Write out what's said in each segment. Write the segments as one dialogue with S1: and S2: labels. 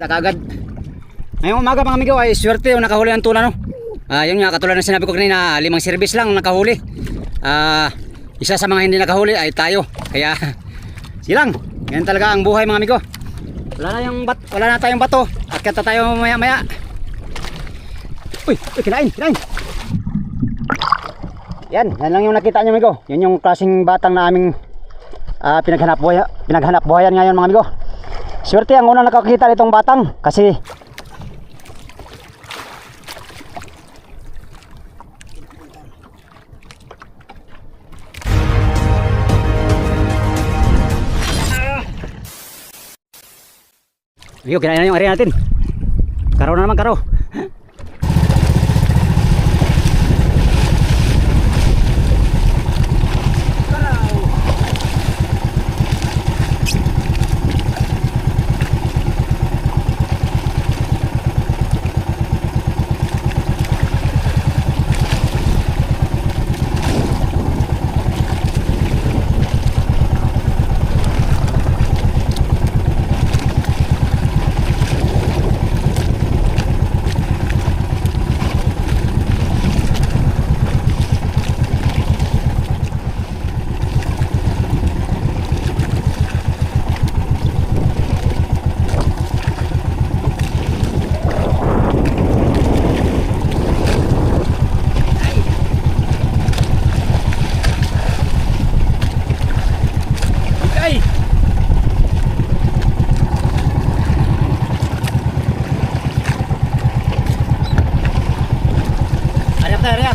S1: Kagad. Ngayong umaga mga amigo ay swerte yung nakahuli ng tuna, no. Yun nga, katulad ng sinabi ko kanina, 5 service lang nakahuli. Isa sa mga hindi nakahuli ay tayo. Kaya silang, yan talaga ang buhay mga amigo. Wala na tayong bato. Akyat na tayo maya maya. Uy, kinain. Yan lang yung nakita nyo amigo. Yan yung klaseng batang na aming pinaghanap buhayan ngayon mga amigo. Swerte ang unang nakakita nitong batang kasi amigo, kinain na yung area natin. Karo na naman, karo. Area.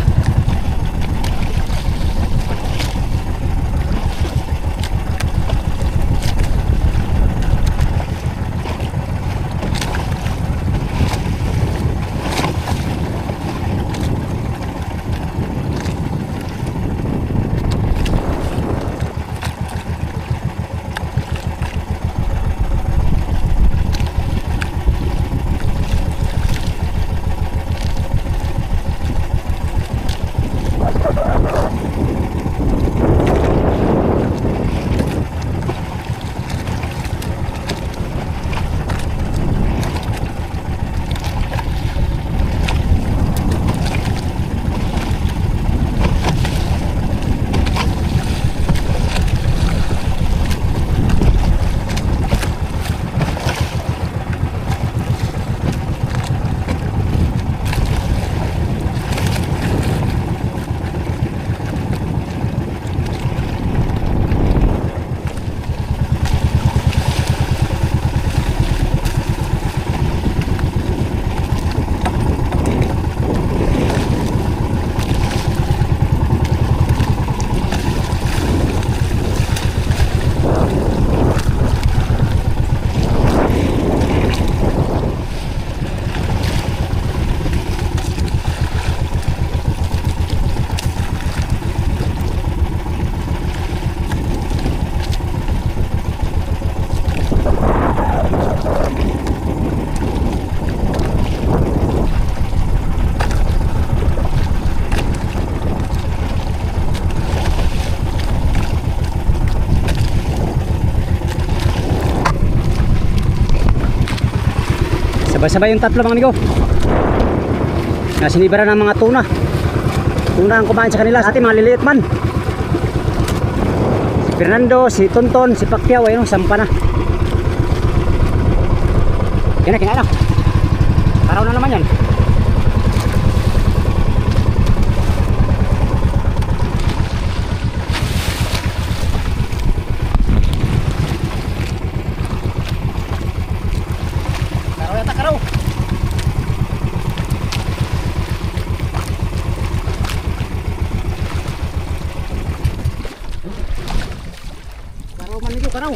S1: Sabay-sabay yung tatlo mga amigo. Nasinibara ng mga tuna. Tuna ang kumain sa kanila. Sa ating mga liliit man. Si Fernando, si Tonton, si Pacquiao, ayun, sampa na. Yan na, kinain na. Paraw na naman yan. Karaw.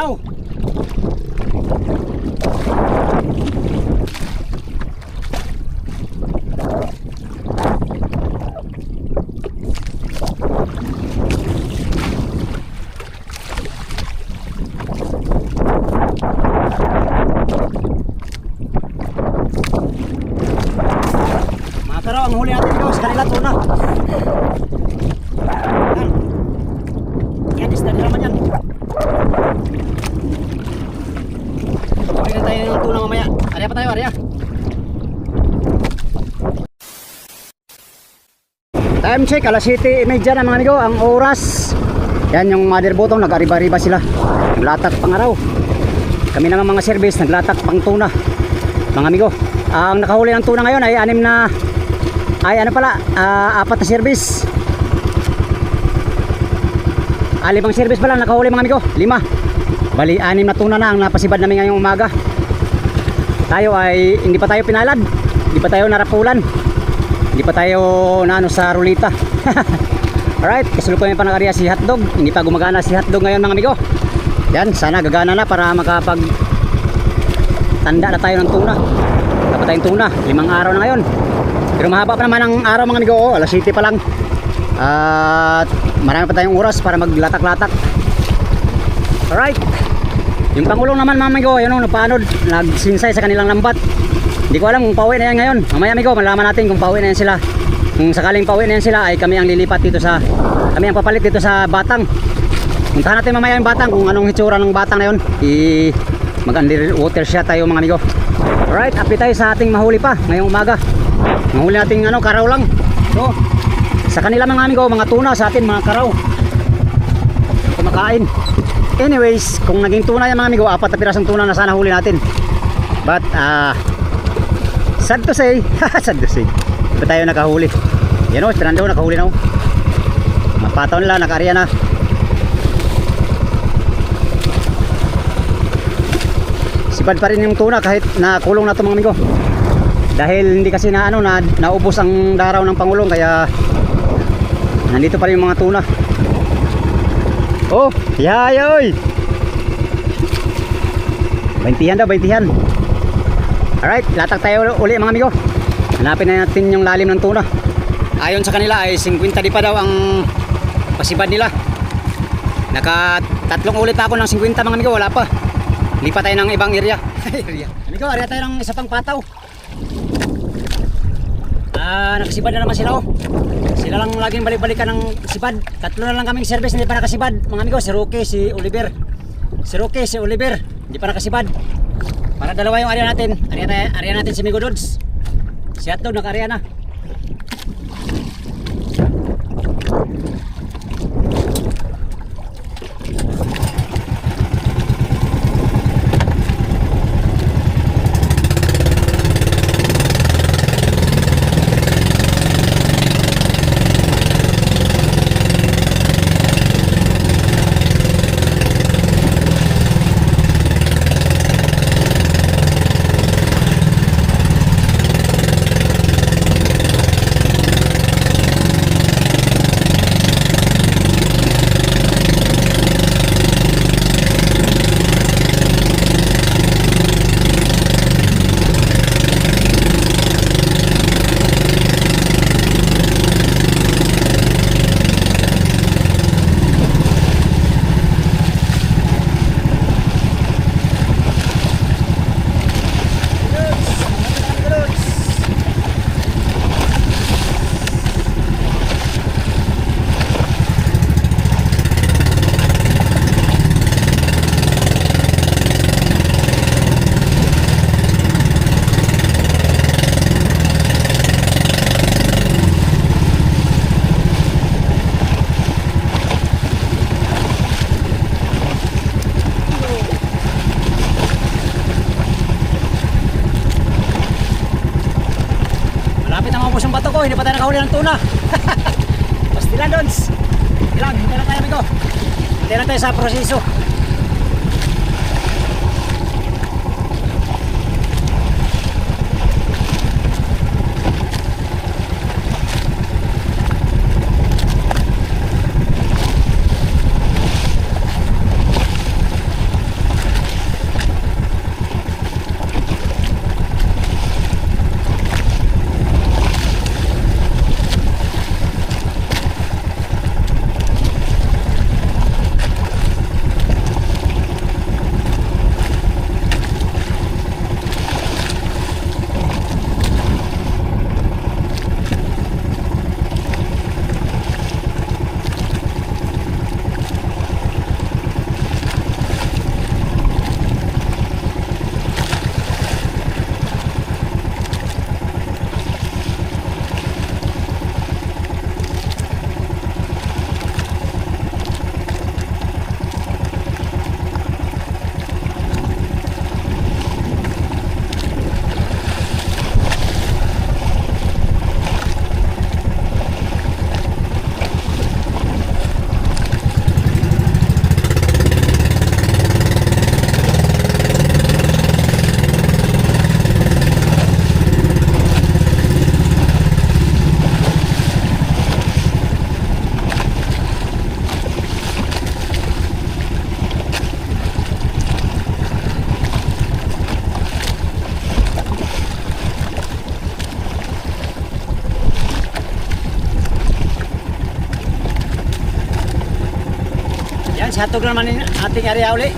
S1: araw. Mga karaw, ang huli natin ikaw sa kanila tuna. Yan, isda nila naman yan. Pagkakita tayo ng tuna mamaya. Arya pa tayo, arya. Time check, alas 7:30 na mga amigo, ang oras. Yan yung mother botong, nag-ariba-riba sila. Naglatak pang araw. Kami naman mga service, naglatak pang tuna. Mga amigo, ang nakahuli ng tuna ngayon ay 4 na service. 5 service pa lang nakahuli mga amigo, 5. Bali 6 na tuna na ang napasibad namin ngayong umaga. Tayo ay hindi pa tayo pinalad, hindi pa tayo narapulan, hindi pa tayo naano sa rulita. Alright, kasalukuyan pa nakariya si hotdog. Hindi pa gumagana si hotdog ngayon mga amigo. Yan, sana gagana na para makapag tanda na tayo ng tuna. Dapat tayong tuna, 5 araw na ngayon. Pero mahaba pa naman ang araw mga amigo, alas 7 pa lang. At marami pa tayong oras para maglatak-latak. Alright, yung pangulong naman mga amigo, yun o, nagpaanod, nagsinsay sa kanilang lambat. Hindi ko alam kung pauwi na yan ngayon. Mamaya amigo, malaman natin kung pauwi na yan sila. Kung sakaling pauwi na yan sila ay kami ang lilipat dito sa, kami ang papalit dito sa Batang. Puntahan natin mamaya yung Batang, kung anong hitsura ng Batang na yun. Mag-underwater shot tayo mga amigo. Alright, update tayo sa ating mahuli pa ngayong umaga. Mahuli natin karaw lang. So, sa kanila mga amigo, mga tuna, sa atin mga karaw. Kumakain. Anyways, kung naging tuna yan mga amigo, 4 na pirasong tuna na sana huli natin. But, sad to say, sad to say, ba tayo nakahuli. Yan o, Fernando, nakahuli na o. Mapataw nila, nakaariya na. Sipad pa rin yung tuna kahit nakulong na ito mga amigo. Dahil hindi kasi naubos ang daraw ng Pangulong, kaya nandito pa rin yung mga tuna. Oh, yayoy! 20 daw, 20. Alright, latak tayo uli mga amigo. Hanapin na natin yung lalim ng tuna. Ayon sa kanila ay 50 di pa daw ang pasibad nila. Naka-3 ulit pa ako ng 50 mga amigo, wala pa. Lipat tayo ng ibang area. Amigo, area tayo ng isa pang pataw. Nakasibad na naman sila oh. Sila lang laging balik-balikan ng sibad. 3 na lang kaming service hindi pa nakasibad mga amigo, si Roque, si Oliver. Si Roque, si Oliver, hindi pa nakasibad. Para dalawa yung area natin. Area natin si Migo Dods. Si Hotdog naka-area na. Hindi pa tayo nakahuli ng tuna. Pastilan Dons. Ilang, hindi na tayo amigo. Hindi na tayo sa proseso. Yan, sa hatog naman yung ating area uli.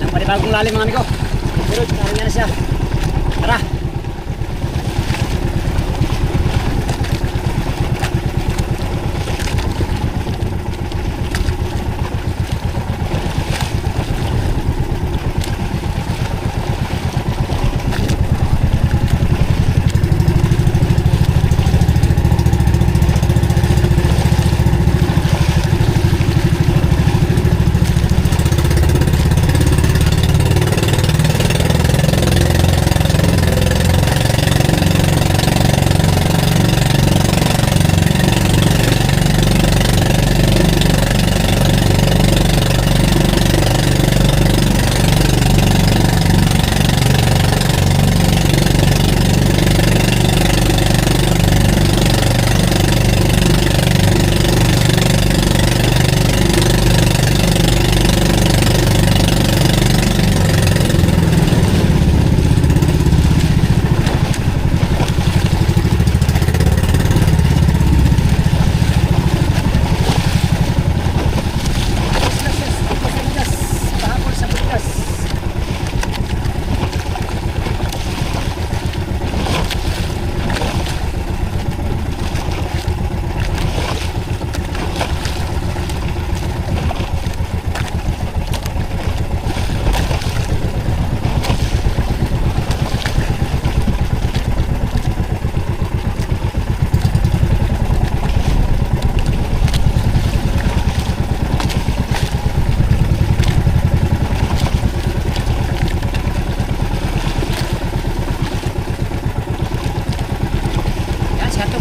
S1: Ng panibagong lalim mga amigo. Pero naroon na siya. Tara.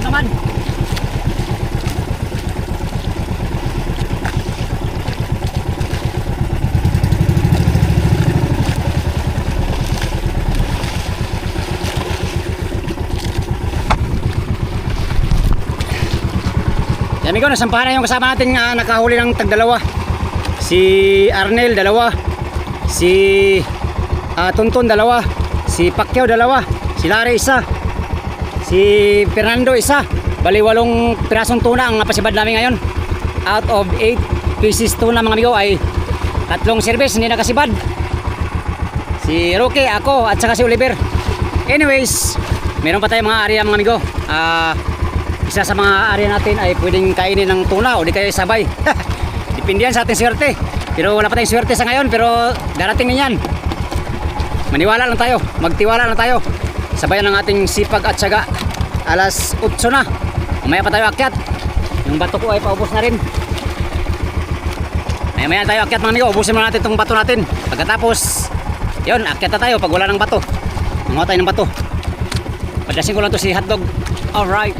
S1: Naman. Yan amigo, nasampahan na yung kasama natin nakahuli ng tagdalawa. Si Arnel dalawa, si Tonton dalawa, si Pacquiao dalawa, si Larry isa, si Fernando isa. Bali 8 pirasong tuna ang napasibad namin ngayon. Out of 8 pieces tuna mga amigo ay 3 service hindi nakasibad. Si Roque, ako at saka si Oliver. Anyways, meron pa tayong mga area mga amigo. Isa sa mga area natin ay pwedeng kainin ng tuna o di kaya sabay. Depende yan sa ating swerte. Pero wala pa tayong swerte sa ngayon, pero darating din yan. Maniwala lang tayo, magtiwala lang tayo. Sabayan ng ating sipag at syaga. Alas 8 na. Mamaya pa tayo akyat. Yung bato ko ay paubos na rin. Mamaya tayo akyat mga amigo. Ubusin muna natin itong bato natin. Pagkatapos, yun, akyat na tayo pag wala ng bato. Manguha tayo ng bato. Padasin ko lang to si hotdog. Alright.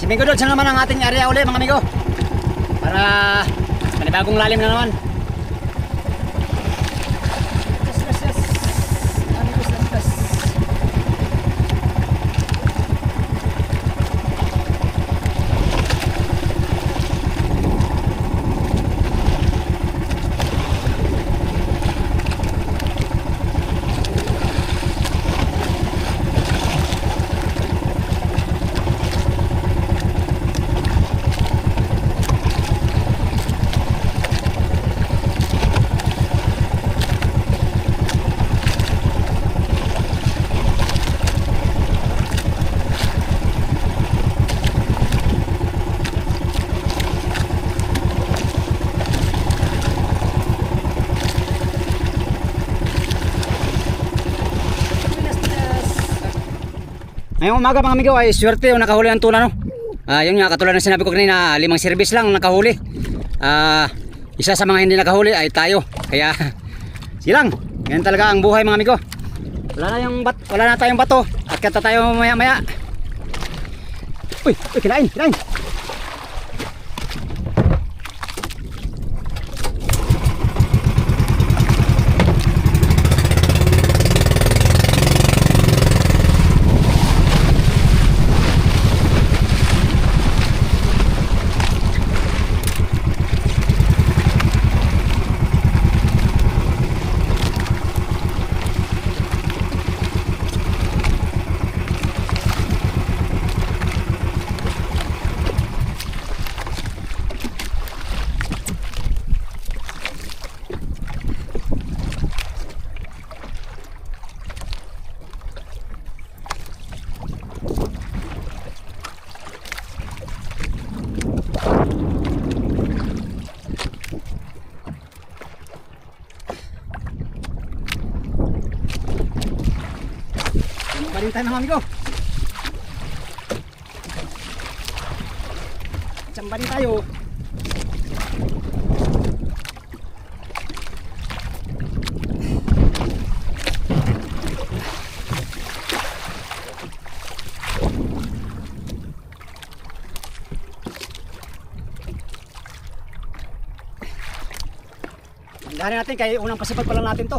S1: Simigodod sa naman ang ating area uli mga amigo. Para panibagong lalim na naman. Yes. Amigos. Ngayong umaga mga amigo ay swerte yung nakahuli ng tuna no. Yun nga katulad ng sinabi ko kanina, 5 service lang nakahuli. Isa sa mga hindi nakahuli ay tayo. Kaya silang, yan talaga ang buhay mga amigo. Wala na tayong bato. Akyat na tayo maya-maya. Uy, kinain. Balik tayo mga amigo. Sambarin tayo. Tandaan natin kaya unang pasipag pa lang natin to.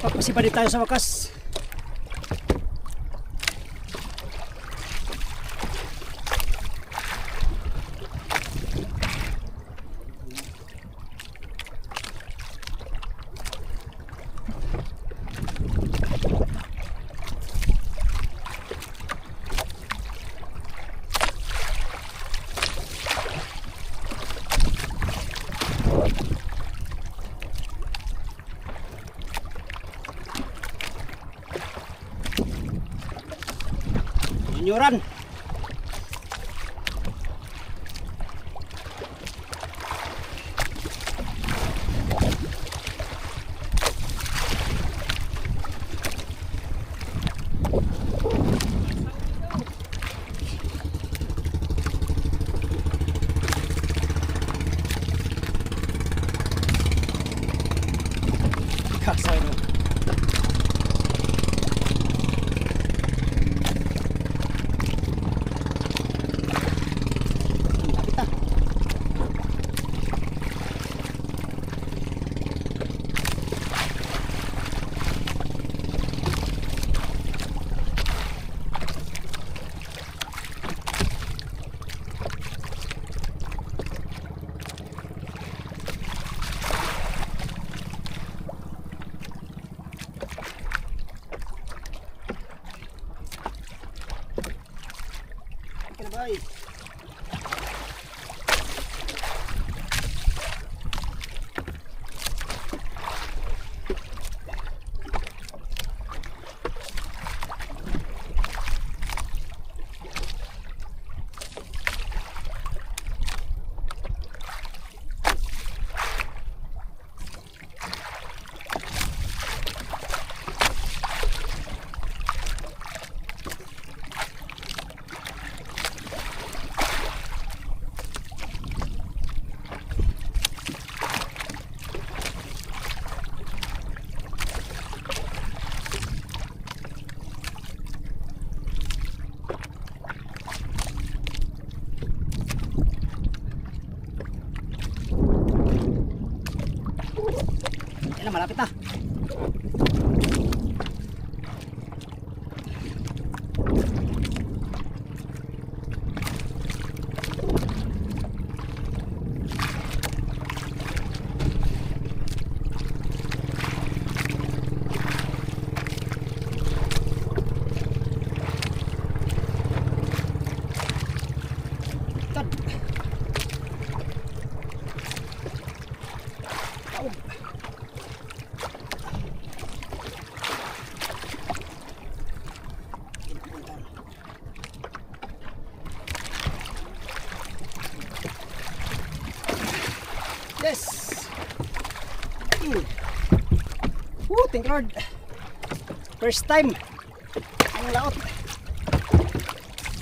S1: Papasipa din tayo sa wakas. Junyoran. Kasano. Bye. Yan na, malapit na. Tad. Taog. Yes. Woo, thank Lord. First time ang laot.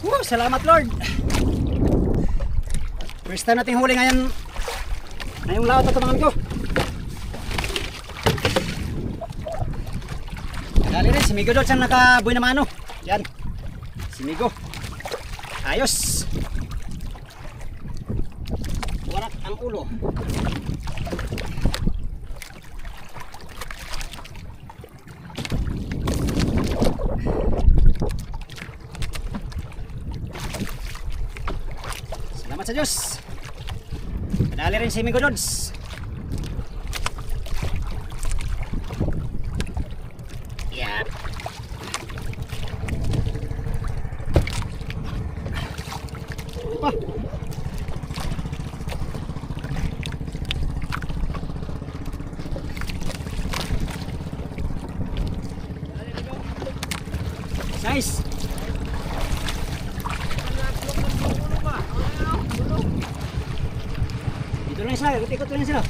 S1: Woo, salamat Lord. First time nating huli ngayon. Ngayong laot na ito mga amigo. Dali rin, si Migo doon siyang nakabuhay na mano. Yan, si Migo. Ayos. Warak ang ulo. Salamat sa Diyos. Nadali rin si Migo Dods. Yan. Pa. Nice. Dito lang sila, ikot lang sila.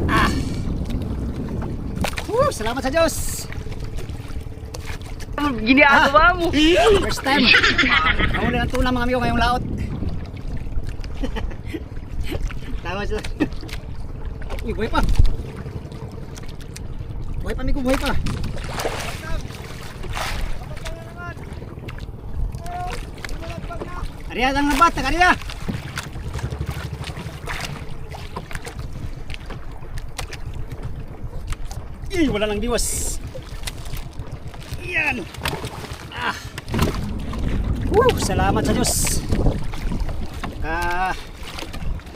S1: Ah. Salamat sa Diyos.
S2: Ginagawa mo.
S1: First time. Nahuli ng tuna mga amigo ngayong laot. Tawa sila. Uy, buhay pa. Buhay pa amigo, buhay pa. Ariya ang nabat, ariya. Wala lang diwas. Yan. Ah. Salamat sa Diyos.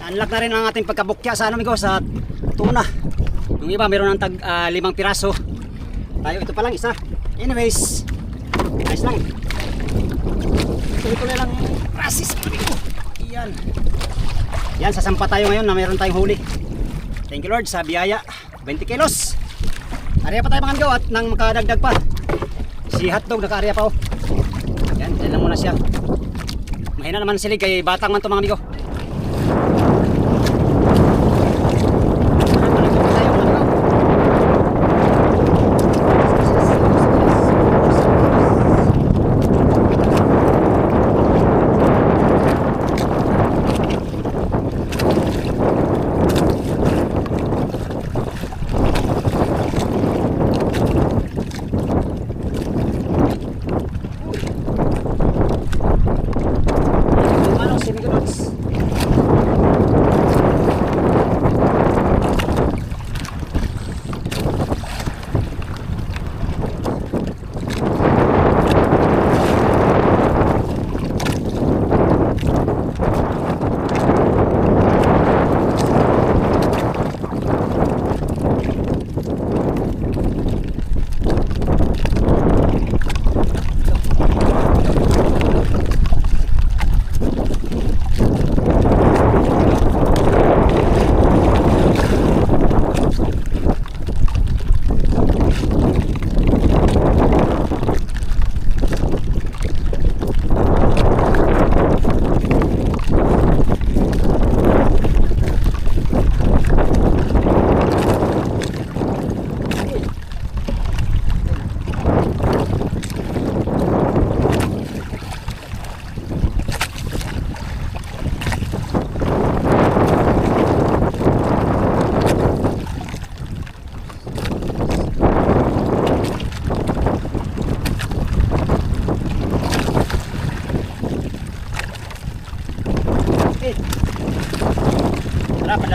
S1: Unlock na rin ang ating pagkabukya sa amigo sa tuna. Yung iba meron ng tag 5 piraso. Tayo ito pa lang isa. Anyways, nice lang. Ito lang process amigo. Yan. Yan, sasampa tayo ngayon na meron tayong huli. Thank you Lord sa biyaya. 20 kilos. Ariya pa tayo mga amigo at nang makadagdag pa. Si hotdog naka-ariya pa oh. Yan, dyan lang muna siya. Mahina naman silig kay batang man to mga amigo. Manong si Migo Dods.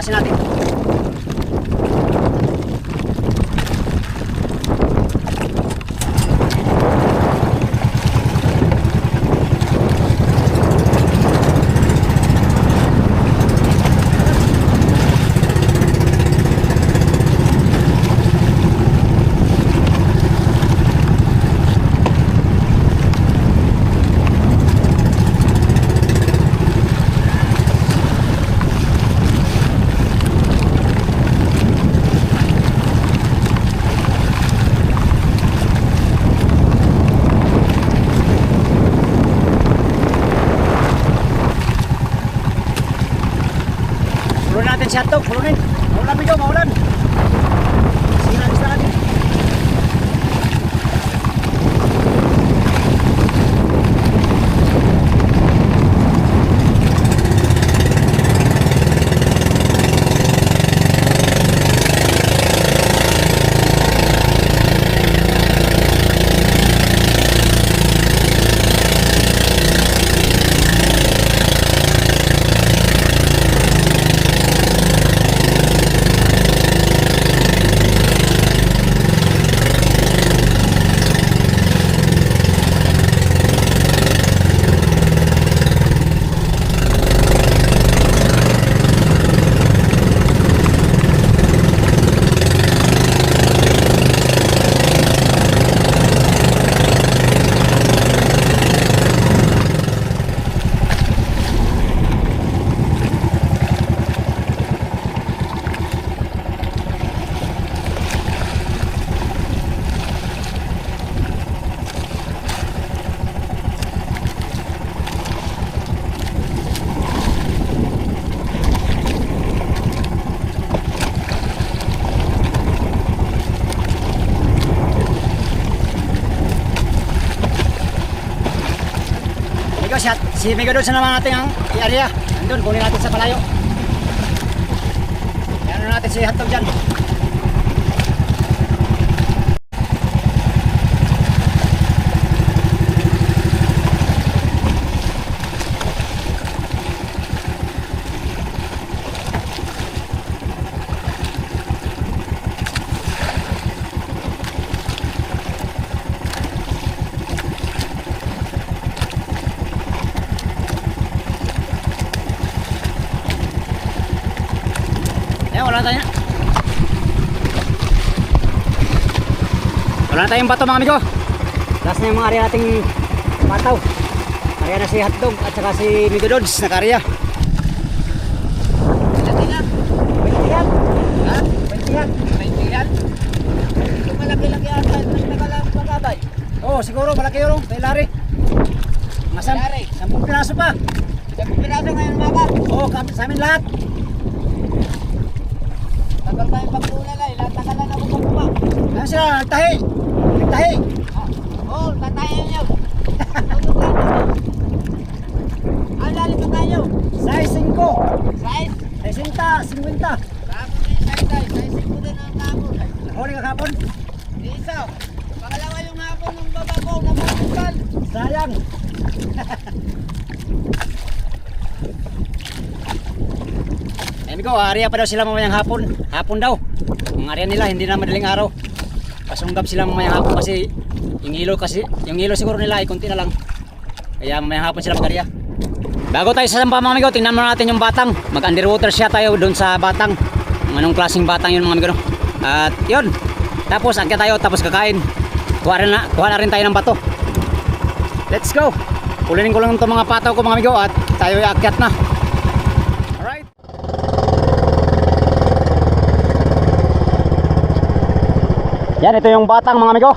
S1: tuklasin natin. Pulunin natin si hotdog, pulunin. Maulan medyo, maulan. Sige na, gusto natin. Si Mega doon sa naman natin ang area. Andun, kunin natin sa palayo. Yan natin si hotdog dyan. Wala na tayong bato mga amigo. Last na yung mga area nating pataw. Area na si hotdog at saka si Migodods na karya. Ilan? 20 yan. Ha? 20 yan. 20 yan? Ito malaki-laki ata. Ito yung nakalabay. Oo, siguro malaki yun. Kay Larry. Mga 10 piraso pa. 10 piraso ngayon mga ka. Oo, sa amin lahat. Tagal tayong pagtulala eh. Tagalan ako pagkuha. Ano sila? Nagtahi. Nagtahi. Oo, tatahin nyo. Ang lalim pa tayo. Size 5. Size? 60, 50. Kapon din size. Size 5 din ang kapon. Nakahuli ka kapon? Isa. Pangalawa yung hapon ng baba ko. Nabubukan. Sayang. Amigo, area pa daw sila mamayang hapon. Hapon daw. Ang area nila hindi na madaling araw. Pasunggab sila mamayang hapon kasi yung ilo siguro nila ay konti na lang. Kaya mamayang hapon sila mag-area. Bago tayo sa sampa mga amigo, tingnan muna natin yung batang. Mag-underwater siya tayo doon sa batang. Anong klaseng batang yun mga amigo, no? At yun. Tapos agad tayo, tapos kakain. Kuha na rin tayo ng bato. Let's go. Pulinin ko lang itong mga pataw ko mga amigo at tayo ay akyat na. Alright. Yan, ito yung batang mga amigo.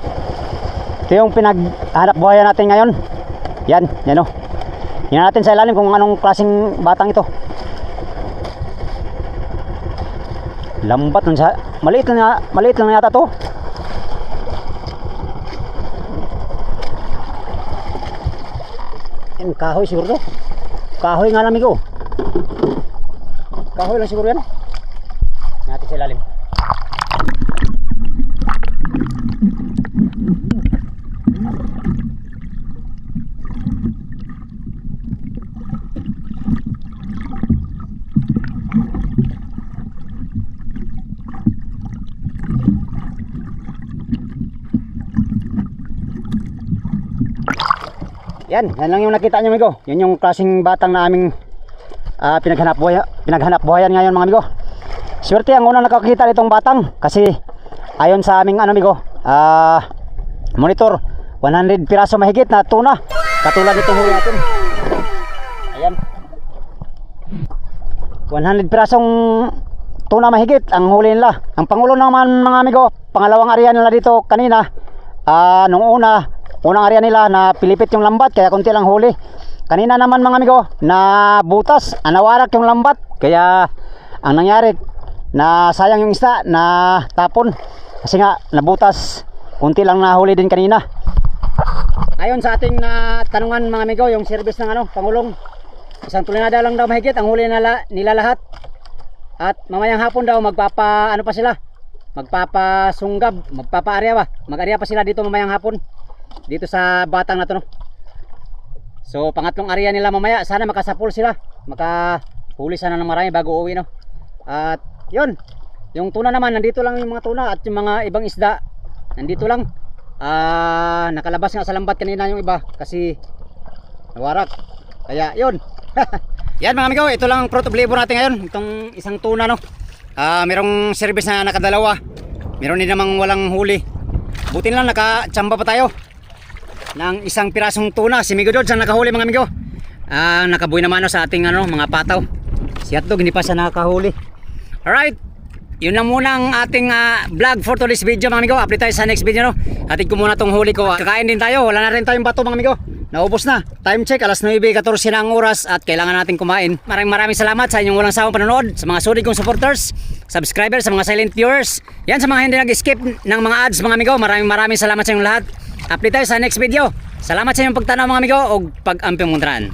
S1: Ito yung pinaghanap buhayan natin ngayon. Yan o. Tingnan natin sa ilalim kung anong klaseng batang ito. Lambat nun sa... Maliit lang yata to. Yan, kahoy siguro to. Kahoy nga lang amigo. Kahoy lang siguro yan. Tingnan natin sa ilalim. Yan lang yung nakita nyo, amigo. Yun yung klaseng batang na aming pinaghanap buhayan ngayon, mga amigo. Swerte ang unang nakakita nitong batang kasi ayon sa aming amigo, monitor, 100 piraso mahigit na tuna. Katulad nitong huli natin. Ayan. 100 pirasong tuna mahigit ang huli nila. Ang pangulo naman, mga amigo, pangalawang area nila dito kanina. Nung unang area nila na pilipit yung lambat kaya konti lang huli. Kanina naman, mga amigo, na butas, nawarak yung lambat kaya ang nangyari na sayang yung isda na tapon kasi nga nabutas, konti lang nahuli din kanina. Ayon sa ating tanungan, mga amigo, yung service ng pangulong, isang tulinada lang daw mahigit ang huli nila lahat. At mamayang hapon daw pa sila, magpapasunggab, mag-area pa sila dito mamayang hapon dito sa batang na to, no? So pangatlong area nila mamaya, sana makasapul sila, makahuli sana ng marami bago uwi, no? At yun, yung tuna naman, nandito lang yung mga tuna at yung mga ibang isda nandito lang. Nakalabas nga sa lambat kanina yung iba kasi nawarak, kaya yun. Yan, mga amigo, ito lang ang fruit of labor natin ngayon, itong isang tuna, no? Merong service na nakadalawa, meron din namang walang huli. Buti lang nakachamba pa tayo ng isang pirasong tuna. Si Migo George ang nakahuli, mga amigo. Nakabuhay naman sa ating mga pataw. Si Hotdog hindi pa siya nakahuli. Alright, yun lang muna ang ating vlog for today's video, mga amigo. Update tayo sa next video, no? Hatid ko muna tong huli ko. Kakain din tayo, wala na rin tayong bato, mga amigo. Naubos na. Time check, alas 9:14 na ang oras at kailangan natin kumain. Maraming salamat sa inyong walang sawang panonood, sa mga sulit kong supporters, subscribers, sa mga silent viewers. Yan, sa mga hindi nag-skip ng mga ads, mga amigo. Maraming salamat sa inyong lahat. Update tayo sa next video. Salamat sa inyong pagtanaw, mga amigo, o pag-amping muntrahan.